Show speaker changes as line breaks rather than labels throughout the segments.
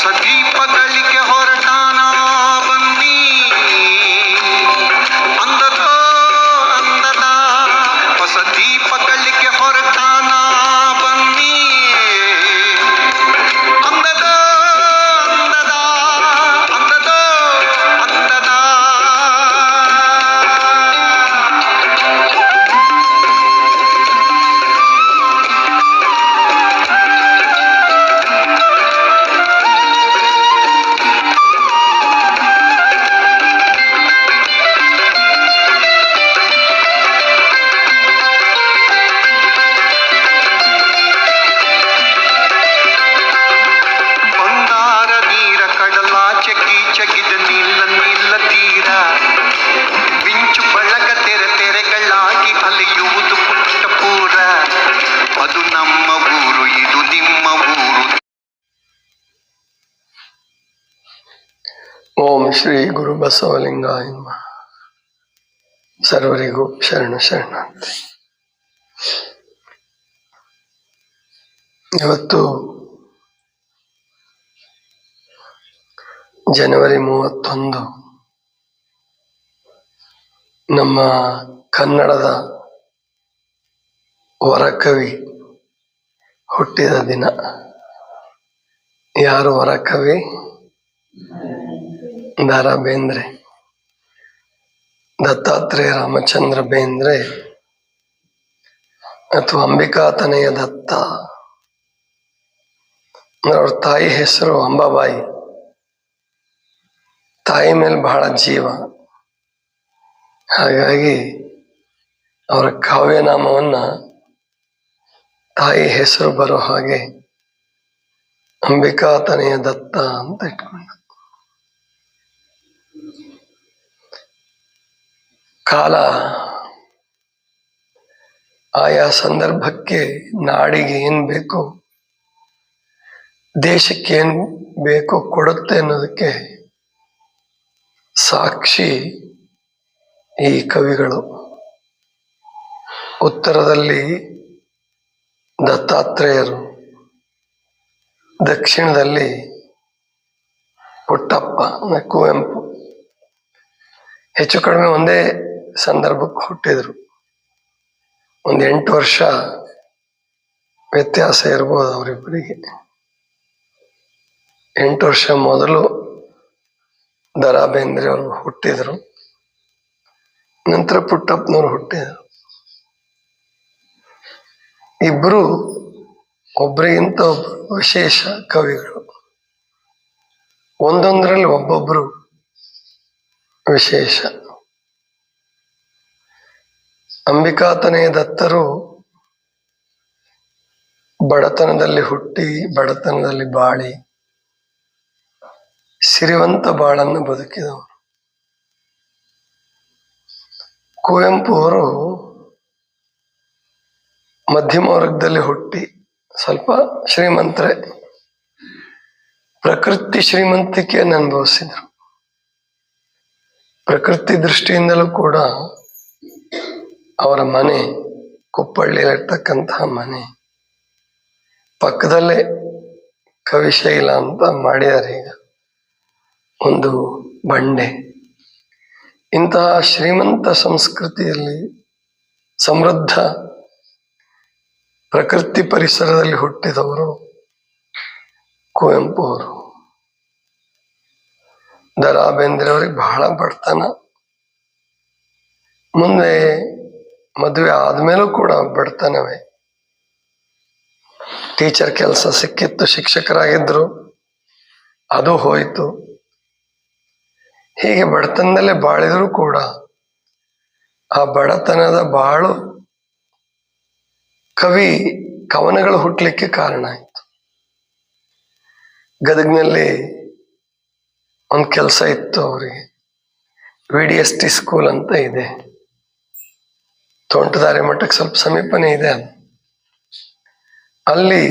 ಹೊಸ ದೀಪಗಳಿಗೆ ಹೊರಟಾನ ಬನ್ನಿ, ಅಂದದ ಅಂದದ ಹೊಸ ದೀಪಗಳಿಗೆ ಹೊರಟಾನ ಬನ್ನಿ, ಅಂದದ ಅಂದದ ಅಂದದ ಅಂದದ. ಚಗಿದ ನೀಲ ನೀಲ ತೀರ, ಮಿಂಚು ಬಳಗ ತೆರೆಗಳಾಗಿ ಅಲೆಯುವುದು ಪುಟ್ಟ ಪೂರ. ಅದು ನಮ್ಮ ಊರು, ಇದು ನಿಮ್ಮ ಊರು.
ಓಂ ಶ್ರೀ ಗುರು ಬಸವಲಿಂಗಾಯ ನಮಃ. ಸರ್ವರಿಗೂ ಶರಣ ಶರಣಾರ್ಥಿ. ಇವತ್ತು ಜನವರಿ 31 ನಮ್ಮ ಕನ್ನಡದ ವರಕವಿ ಹುಟ್ಟಿದ ದಿನ. ಯಾರು ವರಕವಿ? ದ ರಾ ಬೇಂದ್ರೆ. ದತ್ತಾತ್ರೇಯ ರಾಮಚಂದ್ರ ಬೇಂದ್ರೆ ಅಥವಾ ಅಂಬಿಕಾತನಯ ದತ್ತ. ಅವ್ರ ತಾಯಿ ಹೆಸರು ಅಂಬಾಬಾಯಿ. ತಾಯಿ ಮೇಲೆ ಬಹಳ ಜೀವ, ಹಾಗಾಗಿ ಅವರ ಕಾವ್ಯನಾಮವನ್ನ ತಾಯಿ ಹೆಸರು ಬರೋ ಹಾಗೆ ಅಂಬಿಕಾತನಯ ದತ್ತ ಅಂತ ಇಟ್ಕೊಂಡ. ಕಾಲ ಆಯಾ ಸಂದರ್ಭಕ್ಕೆ ನಾಡಿಗೆ ಏನ್ ಬೇಕೋ, ದೇಶಕ್ಕೆ ಏನ್ ಬೇಕೋ ಕೊಡುತ್ತೆ ಅನ್ನೋದಕ್ಕೆ ಸಾಕ್ಷಿ ಈ ಕವಿಗಳು. ಉತ್ತರದಲ್ಲಿ ದತ್ತಾತ್ರೇಯರು, ದಕ್ಷಿಣದಲ್ಲಿ ಪುಟ್ಟಪ್ಪ ಕುವೆಂಪು. ಹೆಚ್ಚು ಕಡಿಮೆ ಒಂದೇ ಸಂದರ್ಭಕ್ಕೆ ಹುಟ್ಟಿದ್ರು. 8 ವರ್ಷ ವ್ಯತ್ಯಾಸ ಇರ್ಬೋದು ಅವರಿಬ್ಬರಿಗೆ. 8 ವರ್ಷ ಮೊದಲು ದ ರಾ ಬೇಂದ್ರೆ ಅವರು ಹುಟ್ಟಿದ್ರು, ನಂತರ ಪುಟ್ಟಪ್ಪನವರು ಹುಟ್ಟಿದರು. ಇಬ್ರು ಒಬ್ಬರಿಗಿಂತ ಒಬ್ಬರು ವಿಶೇಷ ಕವಿಗಳು. ಒಂದೊಂದರಲ್ಲಿ ಒಬ್ಬೊಬ್ರು ವಿಶೇಷ. ಅಂಬಿಕಾತನಯ ದತ್ತರು ಬಡತನದಲ್ಲಿ ಹುಟ್ಟಿ ಬಡತನದಲ್ಲಿ ಬಾಳಿ ಸಿರಿವಂತ ಬಾಳನ್ನು ಬದುಕಿದವರು. ಕುವೆಂಪು ಅವರು ಮಧ್ಯಮ ವರ್ಗದಲ್ಲಿ ಹುಟ್ಟಿ ಸ್ವಲ್ಪ ಶ್ರೀಮಂತರೇ, ಪ್ರಕೃತಿ ಶ್ರೀಮಂತಿಕೆಯನ್ನು ಅನುಭವಿಸಿದರು. ಪ್ರಕೃತಿ ದೃಷ್ಟಿಯಿಂದಲೂ ಕೂಡ ಅವರ ಮನೆ, ಕುಪ್ಪಳ್ಳಿಯಲ್ಲಿರ್ತಕ್ಕಂತಹ ಮನೆ, ಪಕ್ಕದಲ್ಲೇ ಕವಿಶೈಲ ಅಂತ ಮಾಡಿದ್ದಾರೆ ಈಗ ಒಂದು ಬಂಡೆ. ಇಂತಹ ಶ್ರೀಮಂತ ಸಂಸ್ಕೃತಿಯಲ್ಲಿ ಸಮೃದ್ಧ ಪ್ರಕೃತಿ ಪರಿಸರದಲ್ಲಿ ಹುಟ್ಟಿದವರು ಕುವೆಂಪು ಅವರು. ದ ರಾ ಬೇಂದ್ರೆ ಅವರಿಗೆ ಬಹಳ ಬಡತನ. ಮುಂದೆ ಮದುವೆ ಆದ್ಮೇಲೂ ಕೂಡ ಬಡತನವೇ. ಟೀಚರ್ ಕೆಲಸ ಸಿಕ್ಕಿತ್ತು, ಶಿಕ್ಷಕರಾಗಿದ್ರು, ಅದು ಹೋಯಿತು. ಹೀಗೆ ಬಡತನದಲ್ಲೇ ಬಾಳಿದ್ರು ಕೂಡ ಆ ಬಡತನದ ಬಾಳು ಕವನಗಳು ಹುಟ್ಟಲಿಕ್ಕೆ ಕಾರಣ ಆಯಿತು. ಗದಗ್ನಲ್ಲಿ ಒಂದು ಕೆಲಸ ಇತ್ತು ಅವರಿಗೆ. VDST ಸ್ಕೂಲ್ ಅಂತ ಇದೆ, ತೋಂಟದಾರ್ಯ ಮಠಕ್ಕೆ ಸ್ವಲ್ಪ ಸಮೀಪನೇ ಇದೆ. ಅಲ್ಲಿ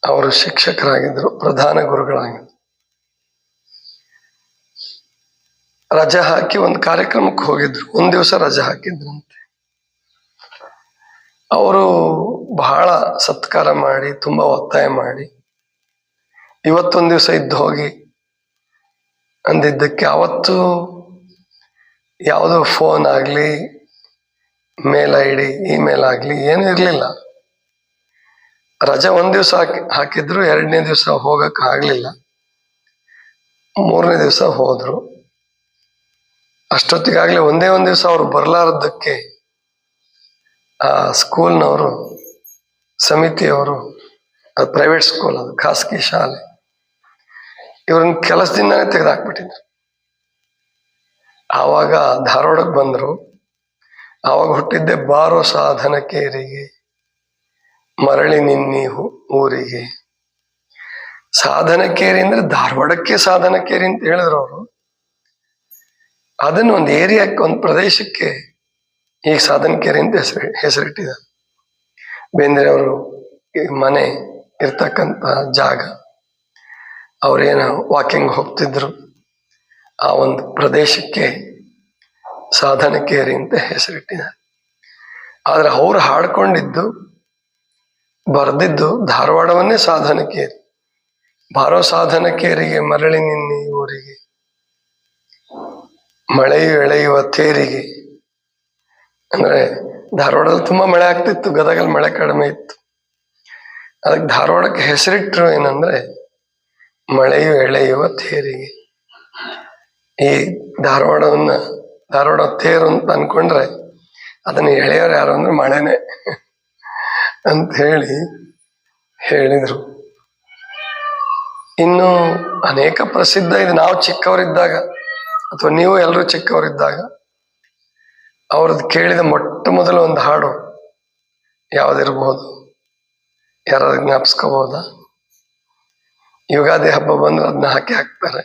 ಅವರು ಶಿಕ್ಷಕರಾಗಿದ್ರು, ಪ್ರಧಾನ ಗುರುಗಳಾಗಿದ್ರು. ರಜೆ ಹಾಕಿ ಒಂದು ಕಾರ್ಯಕ್ರಮಕ್ಕೆ ಹೋಗಿದ್ರು. ಒಂದ್ ದಿವಸ ರಜೆ ಹಾಕಿದ್ರಂತೆ. ಅವರು ಬಹಳ ಸತ್ಕಾರ ಮಾಡಿ, ತುಂಬಾ ಒತ್ತಾಯ ಮಾಡಿ ಇವತ್ತೊಂದು ದಿವಸ ಇದ್ದು ಹೋಗಿ ಅಂದಿದ್ದಕ್ಕೆ ಅವತ್ತು ಯಾವುದೋ ಫೋನ್ ಆಗಲಿ, ಮೇಲ್ ಐ ಡಿ, ಇಮೇಲ್ ಆಗಲಿ ಏನೂ ಇರಲಿಲ್ಲ. ರಜೆ ಒಂದು ದಿವಸ ಹಾಕಿದ್ರು, 2ನೇ ದಿವಸ ಹೋಗಕ್ಕೆ ಆಗಲಿಲ್ಲ. 3ನೇ ದಿವಸ ಹೋದ್ರು. ಅಷ್ಟೊತ್ತಿಗಾಗಲೇ ಒಂದೇ ಒಂದು ದಿವಸ ಅವ್ರು ಬರಲಾರದ್ದಕ್ಕೆ ಆ ಸ್ಕೂಲ್ನವರು, ಸಮಿತಿಯವರು, ಅದು ಪ್ರೈವೇಟ್ ಸ್ಕೂಲ್, ಅದು ಖಾಸಗಿ ಶಾಲೆ, ಇವ್ರನ್ನ ಕೆಲಸದಿಂದಾನೇ ತೆಗೆದುಹಾಕ್ಬಿಟ್ಟಿದ್ರು. ಆವಾಗ ಧಾರವಾಡಕ್ಕೆ ಬಂದರು. ಆವಾಗ ಹುಟ್ಟಿದ್ದೆ ಬಾರೋ ಸಾಧನಕೇರಿಗೆ, ಮರಳಿ ನಿನ್ನಿ ಊರಿಗೆ. ಸಾಧನಕೇರಿ ಅಂದ್ರೆ ಧಾರವಾಡಕ್ಕೆ ಸಾಧನಕೇರಿ ಅಂತ ಹೇಳಿದ್ರು ಅವರು. ಅದನ್ನು ಒಂದು ಏರಿಯಾಕ್ಕೆ, ಒಂದು ಪ್ರದೇಶಕ್ಕೆ ಈಗ ಸಾಧನಕೇರಿ ಅಂತ ಹೆಸರಿಟ್ಟಿದ್ದಾರೆ. ಬೇಂದ್ರೆ ಅವರು ಮನೆ ಇರ್ತಕ್ಕಂಥ ಜಾಗ, ಅವ್ರೇನು ವಾಕಿಂಗ್ ಹೋಗ್ತಿದ್ರು, ಆ ಒಂದು ಪ್ರದೇಶಕ್ಕೆ ಸಾಧನಕೇರಿ ಅಂತ ಹೆಸರಿಟ್ಟಿದ್ದಾರೆ. ಆದ್ರೆ ಅವ್ರು ಹಾಡ್ಕೊಂಡಿದ್ದು, ಬರೆದಿದ್ದು ಧಾರವಾಡವನ್ನೇ ಸಾಧನಕೇರಿ. ಬಾರೋ ಸಾಧನಕೇರಿಗೆ ಮರಳಿ ನಿನ್ನಿ ಊರಿಗೆ, ಮಳೆಯು ಎಳೆಯುವ ತೇರಿಗೆ. ಅಂದ್ರೆ ಧಾರವಾಡದಲ್ಲಿ ತುಂಬಾ ಮಳೆ ಆಗ್ತಿತ್ತು, ಗದಗಲ್ಲಿ ಮಳೆ ಕಡಿಮೆ ಇತ್ತು. ಅದಕ್ಕೆ ಧಾರವಾಡಕ್ಕೆ ಹೆಸರಿಟ್ರು ಏನಂದ್ರೆ ಮಳೆಯು ಎಳೆಯುವ ತೇರಿಗೆ. ಈ ಧಾರವಾಡ ತೇರು ಅಂತ ಅನ್ಕೊಂಡ್ರೆ ಅದನ್ನ ಎಳೆಯೋರು ಯಾರು ಅಂದ್ರೆ ಮಳೆನೇ ಅಂತ ಹೇಳಿದ್ರು. ಇನ್ನು ಅನೇಕ ಪ್ರಸಿದ್ಧ ಇದು. ನಾವು ಚಿಕ್ಕವರಿದ್ದಾಗ ಅಥವಾ ನೀವು ಎಲ್ಲರೂ ಚಿಕ್ಕವರಿದ್ದಾಗ ಅವ್ರದ್ದು ಕೇಳಿದ ಮೊಟ್ಟ ಮೊದಲು ಒಂದು ಹಾಡು ಯಾವ್ದಿರ್ಬೋದು? ಯಾರಾದ್ರೂ ಜ್ಞಾಪಿಸ್ಕೋಬಹುದಾ? ಯುಗಾದಿ ಹಬ್ಬ ಬಂದ್ರೆ ಅದನ್ನ ಹಾಕ್ತಾರೆ.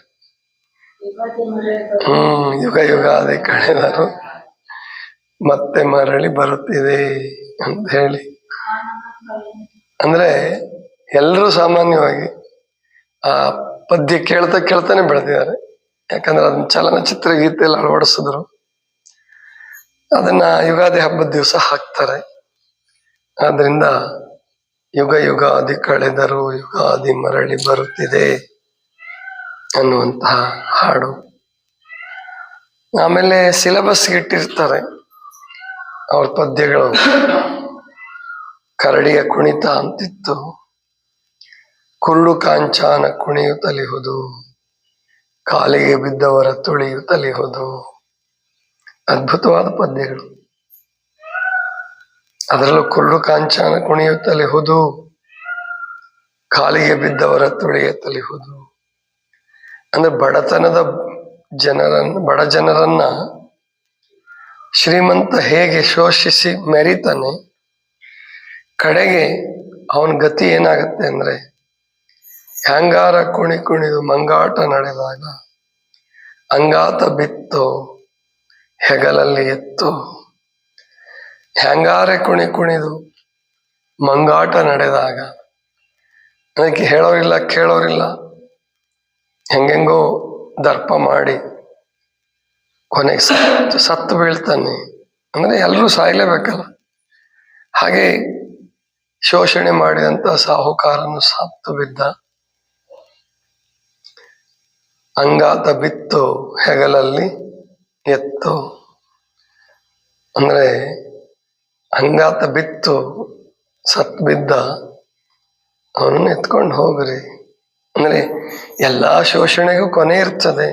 ಯುಗ ಯುಗಾದಿ ಕಳೆದರು ಮತ್ತೆ ಮರಳಿ ಬರುತ್ತಿದೆ ಅಂತ ಹೇಳಿ. ಅಂದ್ರೆ ಎಲ್ಲರೂ ಸಾಮಾನ್ಯವಾಗಿ ಆ ಪದ್ಯ ಕೇಳ್ತಾನೆ ಬೆಳೆದಿದ್ದಾರೆ. ಯಾಕಂದ್ರೆ ಅದನ್ನ ಚಲನಚಿತ್ರ ಗೀತೆಯಲ್ಲಿ ಅಳವಡಿಸಿದ್ರು. ಅದನ್ನ ಯುಗಾದಿ ಹಬ್ಬದ ದಿವಸ ಹಾಕ್ತಾರೆ. ಆದ್ರಿಂದ ಯುಗ ಯುಗಾದಿ ಕಳೆದರು ಯುಗಾದಿ ಮರಳಿ ಬರುತ್ತಿದೆ ಅನ್ನುವಂತಹ ಹಾಡು. ಆಮೇಲೆ ಸಿಲೆಬಸ್ಗೆ ಇಟ್ಟಿರ್ತಾರೆ ಅವ್ರ ಪದ್ಯಗಳು. ಕರಡಿಯ ಕುಣಿತ ಅಂತಿತ್ತು, ಕುರುಡು ಕಾಂಚಾನ ಕುಣಿಯುತ್ತಲಿಹುದು, ಕಾಲಿಗೆ ಬಿದ್ದವರ ತುಳಿಯುತ್ತಲಿಹುದು. ಅದ್ಭುತವಾದ ಪದ್ಯಗಳು. ಅದರಲ್ಲೂ ಕುರುಡು ಕಾಂಚಾನ ಕುಣಿಯುತ್ತಲಿಹುದು, ಕಾಲಿಗೆ ಬಿದ್ದವರ ತುಳಿಯುತ್ತಲಿಹುದು. ಅಂದ್ರೆ ಬಡತನದ ಬಡ ಜನರನ್ನ ಶ್ರೀಮಂತ ಹೇಗೆ ಶೋಷಿಸಿ ಮೆರಿತಾನೆ, ಕಡೆಗೆ ಅವನ ಗತಿ ಏನಾಗತ್ತೆ ಅಂದ್ರೆ ಹ್ಯಾಂಗಾರ ಕುಣಿದು ಮಂಗಾಟ ನಡೆದಾಗ ಅಂಗಾತ ಬಿತ್ತು ಹೆಗಲಲ್ಲಿ ಎತ್ತು. ಹ್ಯಾಂಗಾರೆ ಕುಣಿದು ಮಂಗಾಟ ನಡೆದಾಗ, ಅದಕ್ಕೆ ಹೇಳೋರಿಲ್ಲ ಕೇಳೋರಿಲ್ಲ, ಹೆಂಗೆಂಗೋ ದರ್ಪ ಮಾಡಿ ಕೊನೆಗೆ ಸತ್ತು ಬೀಳ್ತಾನೆ. ಅಂದ್ರೆ ಎಲ್ಲರೂ ಸಾಯ್ಲೇಬೇಕಲ್ಲ. ಹಾಗೆ ಶೋಷಣೆ ಮಾಡಿದಂತ ಸಾಹುಕಾರನು ಸತ್ತು ಬಿದ್ದ. ಅಂಗಾತ ಬಿತ್ತು ಹೆಗಲಲ್ಲಿ ಎತ್ತು. ಅಂದ್ರೆ ಅಂಗಾತ ಬಿತ್ತು ಸತ್ ಬಿದ್ದ, ಅವನನ್ನು ಎತ್ಕೊಂಡು ಹೋಗ್ರಿ. ಅಂದ್ರೆ ಎಲ್ಲಾ ಶೋಷಣೆಗೂ ಕೊನೆ ಇರ್ತದೆ,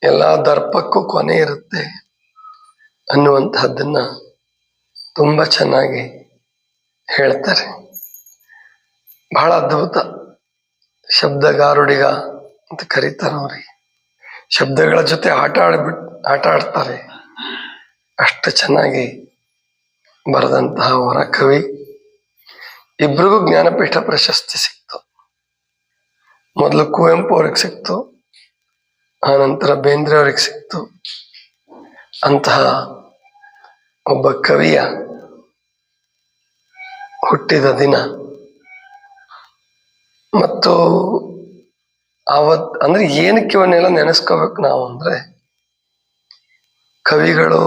ಎಲ್ಲಾ ದರ್ಪಕ್ಕೂ ಕೊನೆ ಇರುತ್ತೆ ಅನ್ನುವಂತಹದ್ದನ್ನ ತುಂಬಾ ಚೆನ್ನಾಗಿ ಹೇಳ್ತಾರೆ. ಬಹಳ ಅದ್ಭುತ. ಶಬ್ದಗಾರುಡಿಗ ಅಂತ ಕರೀತಾರೆ ಅವ್ರಿಗೆ. ಶಬ್ದಗಳ ಜೊತೆ ಆಟ ಆಡ್ತಾರೆ. ಅಷ್ಟು ಚೆನ್ನಾಗಿ ಬರೆದಂತಹ ವರ ಕವಿ. ಇಬ್ರಿಗೂ ಜ್ಞಾನಪೀಠ ಪ್ರಶಸ್ತಿ ಸಿಕ್ತು. ಮೊದಲು ಕುವೆಂಪು ಅವ್ರಿಗೆ ಸಿಕ್ತು, ಆನಂತರ ಬೇಂದ್ರೆ ಅವ್ರಿಗೆ ಸಿಕ್ತು. ಅಂತಹ ಒಬ್ಬ ಕವಿಯ ಹುಟ್ಟಿದ ದಿನ. ಮತ್ತು ಅಂದ್ರೆ ಏನಕ್ಕೆ ಇವನ್ನೆಲ್ಲ ನೆನೆಸ್ಕೋಬೇಕು ನಾವು ಅಂದ್ರೆ, ಕವಿಗಳು,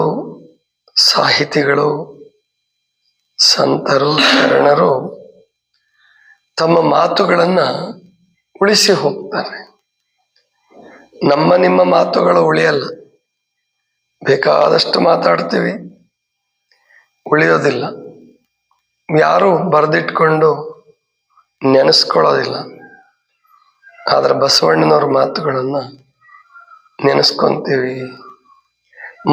ಸಾಹಿತಿಗಳು, ಸಂತರು, ಶರಣರು ತಮ್ಮ ಮಾತುಗಳನ್ನ ಉಳಿಸಿ ಹೋಗ್ತಾರೆ. ನಮ್ಮ ನಿಮ್ಮ ಮಾತುಗಳು ಉಳಿಯಲ್ಲ. ಬೇಕಾದಷ್ಟು ಮಾತಾಡ್ತೀವಿ, ಉಳಿಯೋದಿಲ್ಲ. ಯಾರು ಬರೆದಿಟ್ಕೊಂಡು ನೆನೆಸ್ಕೊಳ್ಳೋದಿಲ್ಲ. ಆದ್ರೆ ಬಸವಣ್ಣನವ್ರ ಮಾತುಗಳನ್ನು ನೆನೆಸ್ಕೊಂತೀವಿ,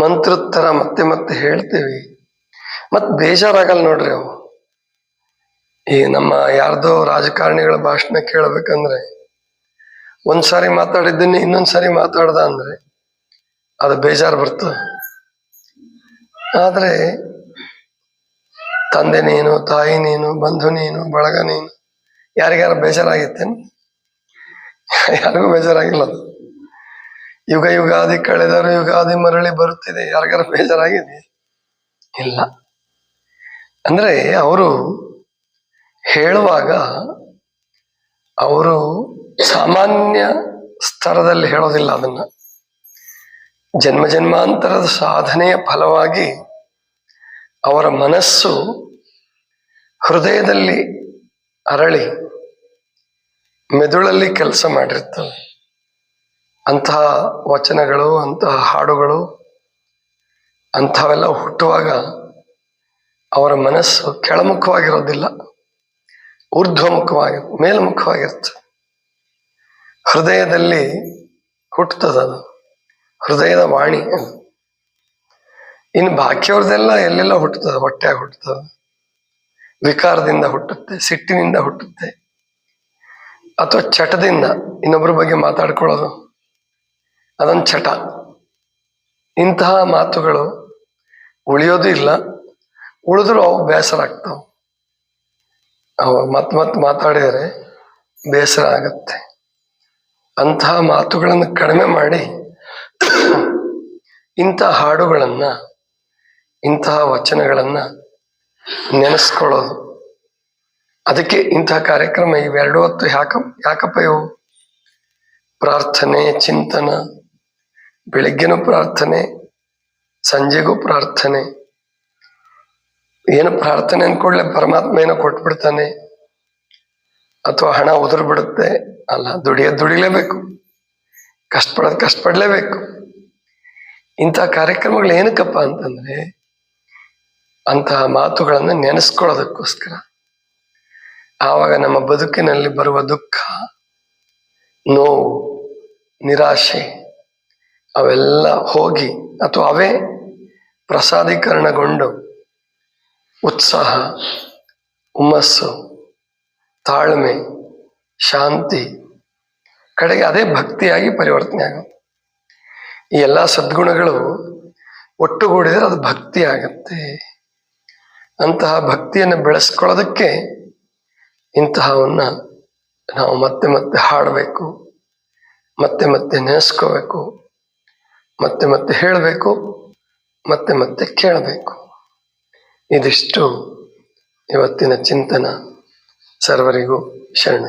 ಮಂತ್ರದ ಥರ ಮತ್ತೆ ಮತ್ತೆ ಹೇಳ್ತೀವಿ. ಮತ್ತೆ ಬೇಜಾರಾಗಲ್ಲ ನೋಡ್ರಿ ಅವು. ಈ ನಮ್ಮ ಯಾರ್ದೋ ರಾಜಕಾರಣಿಗಳ ಭಾಷಣ ಕೇಳಬೇಕಂದ್ರೆ ಒಂದ್ಸಾರಿ ಮಾತಾಡಿದ್ದನ್ನೇ ಇನ್ನೊಂದ್ಸಾರಿ ಮಾತಾಡ್ದ ಅಂದ್ರೆ ಅದು ಬೇಜಾರು ಬರ್ತದೆ. ಆದ್ರೆ ತಂದೆ ನೀನು, ತಾಯಿ ನೀನು, ಬಂಧು ನೀನು, ಬಳಗ ನೀನು, ಯಾರಿಗಾರ ಬೇಜಾರಾಗಿತ್ತೇನು? ಯಾರಿಗೂ ಬೇಜಾರಾಗಿಲ್ಲ. ಅದು ಯುಗ ಯುಗಾದಿ ಕಳೆದರು ಯುಗಾದಿ ಮರಳಿ ಬರುತ್ತಿದೆ, ಯಾರಿಗಾರ ಬೇಜಾರಾಗಿದೆ? ಇಲ್ಲ. ಅಂದ್ರೆ ಅವರು ಹೇಳುವಾಗ ಅವರು ಸಾಮಾನ್ಯ ಸ್ತರದಲ್ಲಿ ಹೇಳೋದಿಲ್ಲ. ಅದನ್ನ ಜನ್ಮ ಜನ್ಮಾಂತರದ ಸಾಧನೆಯ ಫಲವಾಗಿ ಅವರ ಮನಸ್ಸು ಹೃದಯದಲ್ಲಿ ಅರಳಿ ಮೆದುಳಲ್ಲಿ ಕೆಲಸ ಮಾಡಿರ್ತವೆ. ಅಂತಹ ವಚನಗಳು, ಅಂತಹ ಹಾಡುಗಳು, ಅಂಥವೆಲ್ಲ ಹುಟ್ಟುವಾಗ ಅವರ ಮನಸ್ಸು ಕೆಳಮುಖವಾಗಿರೋದಿಲ್ಲ, ಊರ್ಧ್ವಮುಖವಾಗಿ ಮೇಲ್ಮುಖವಾಗಿರ್ತದೆ. ಹೃದಯದಲ್ಲಿ ಹುಟ್ಟುತ್ತದದು, ಹೃದಯದ ವಾಣಿ. ಇನ್ನು ಬಾಕಿಯವ್ರದೆಲ್ಲ ಎಲ್ಲೆಲ್ಲ ಹುಟ್ಟುತ್ತದೆ, ಹೊಟ್ಟೆಯಾಗ ಹುಟ್ಟುತ್ತದೆ, ವಿಕಾರದಿಂದ ಹುಟ್ಟುತ್ತೆ, ಸಿಟ್ಟಿನಿಂದ ಹುಟ್ಟುತ್ತೆ, ಅಥವಾ ಚಟದಿಂದ ಇನ್ನೊಬ್ಬರ ಬಗ್ಗೆ ಮಾತಾಡ್ಕೊಳ್ಳೋದು, ಅದೊಂದು ಚಟ. ಇಂತಹ ಮಾತುಗಳು ಉಳಿಯೋದು ಇಲ್ಲ. ಉಳಿದ್ರು ಅವು ಬೇಸರ ಆಗ್ತಾವ. ಅವು ಮತ್ತೆ ಮಾತಾಡಿದರೆ ಬೇಸರ ಆಗತ್ತೆ. ಅಂತಹ ಮಾತುಗಳನ್ನು ಕಡಿಮೆ ಮಾಡಿ ಇಂತಹ ಹಾಡುಗಳನ್ನ, ಇಂತಹ ವಚನಗಳನ್ನ ನೆನೆಸ್ಕೊಳ್ಳೋದು. ಅದಕ್ಕೆ ಇಂತಹ ಕಾರ್ಯಕ್ರಮ ಇವೆರಡು ಹೊತ್ತು ಯಾಕಪ್ಪ ಇವು? ಪ್ರಾರ್ಥನೆ, ಚಿಂತನ. ಬೆಳಿಗ್ಗೆನೂ ಪ್ರಾರ್ಥನೆ, ಸಂಜೆಗೂ ಪ್ರಾರ್ಥನೆ. ಏನು ಪ್ರಾರ್ಥನೆ ಅಂದ್ಕೊಳ್ಳೆ ಪರಮಾತ್ಮ ಏನೋ ಕೊಟ್ಬಿಡ್ತಾನೆ ಅಥವಾ ಹಣ ಉದುರು ಬಿಡುತ್ತೆ? ಅಲ್ಲ, ದುಡಿಲೇಬೇಕು, ಕಷ್ಟಪಡಲೇಬೇಕು. ಇಂತಹ ಕಾರ್ಯಕ್ರಮಗಳು ಏನಕ್ಕಪ್ಪ ಅಂತಂದ್ರೆ ಅಂತಹ ಮಾತುಗಳನ್ನು ನೆನೆಸ್ಕೊಳ್ಳೋದಕ್ಕೋಸ್ಕರ. ಆವಾಗ ನಮ್ಮ ಬದುಕಿನಲ್ಲಿ ಬರುವ ದುಃಖ, ನೋವು, ನಿರಾಶೆ ಅವೆಲ್ಲ ಹೋಗಿ ಅಥವಾ ಅವೇ ಪ್ರಸಾದೀಕರಣಗೊಂಡು ಉತ್ಸಾಹ, ಹುಮ್ಮಸ್ಸು, ತಾಳ್ಮೆ, ಶಾಂತಿ, ಕಡೆಗೆ ಅದೇ ಭಕ್ತಿಯಾಗಿ ಪರಿವರ್ತನೆ ಆಗುತ್ತೆ. ಈ ಎಲ್ಲ ಸದ್ಗುಣಗಳು ಒಟ್ಟುಗೂಡಿದರೆ ಅದು ಭಕ್ತಿ ಆಗತ್ತೆ. ಅಂತಹ ಭಕ್ತಿಯನ್ನು ಬೆಳೆಸ್ಕೊಳ್ಳೋದಕ್ಕೆ ಇಂತಹವನ್ನ ನಾವು ಮತ್ತೆ ಮತ್ತೆ ಹಾಡಬೇಕು, ಮತ್ತೆ ಮತ್ತೆ ನೆನೆಸ್ಕೋಬೇಕು, ಮತ್ತೆ ಮತ್ತೆ ಹೇಳಬೇಕು, ಮತ್ತೆ ಮತ್ತೆ ಕೇಳಬೇಕು. ಇದಿಷ್ಟು ಇವತ್ತಿನ ಚಿಂತನ. ಸರ್ವರಿಗೂ ಶರಣ.